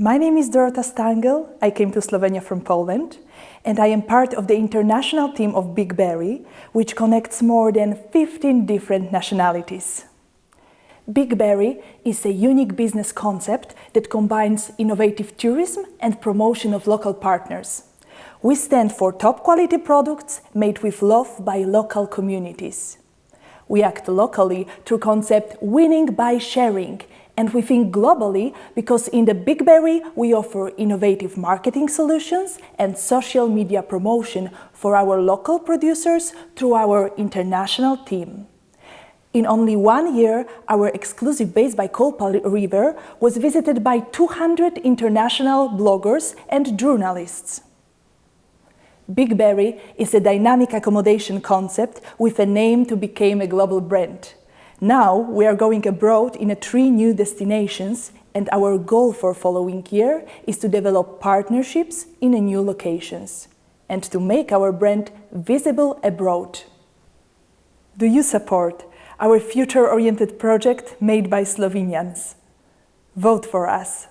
My name is Dorota Stangl. I came to Slovenia from Poland, and I am part of the international team of Big Berry, which connects more than 15 different nationalities. Big Berry is a unique business concept that combines innovative tourism and promotion of local partners. We stand for top-quality products made with love by local communities. We act locally through concept winning by sharing, and we think globally because in the Big Berry we offer innovative marketing solutions and social media promotion for our local producers through our international team. In only 1 year, our exclusive base by Kolpa River was visited by 200 international bloggers and journalists. Big Berry is a dynamic accommodation concept with a name to become a global brand. Now we are going abroad in 3 new destinations, and our goal for following year is to develop partnerships in new locations and to make our brand visible abroad. Do you support our future-oriented project made by Slovenians? Vote for us.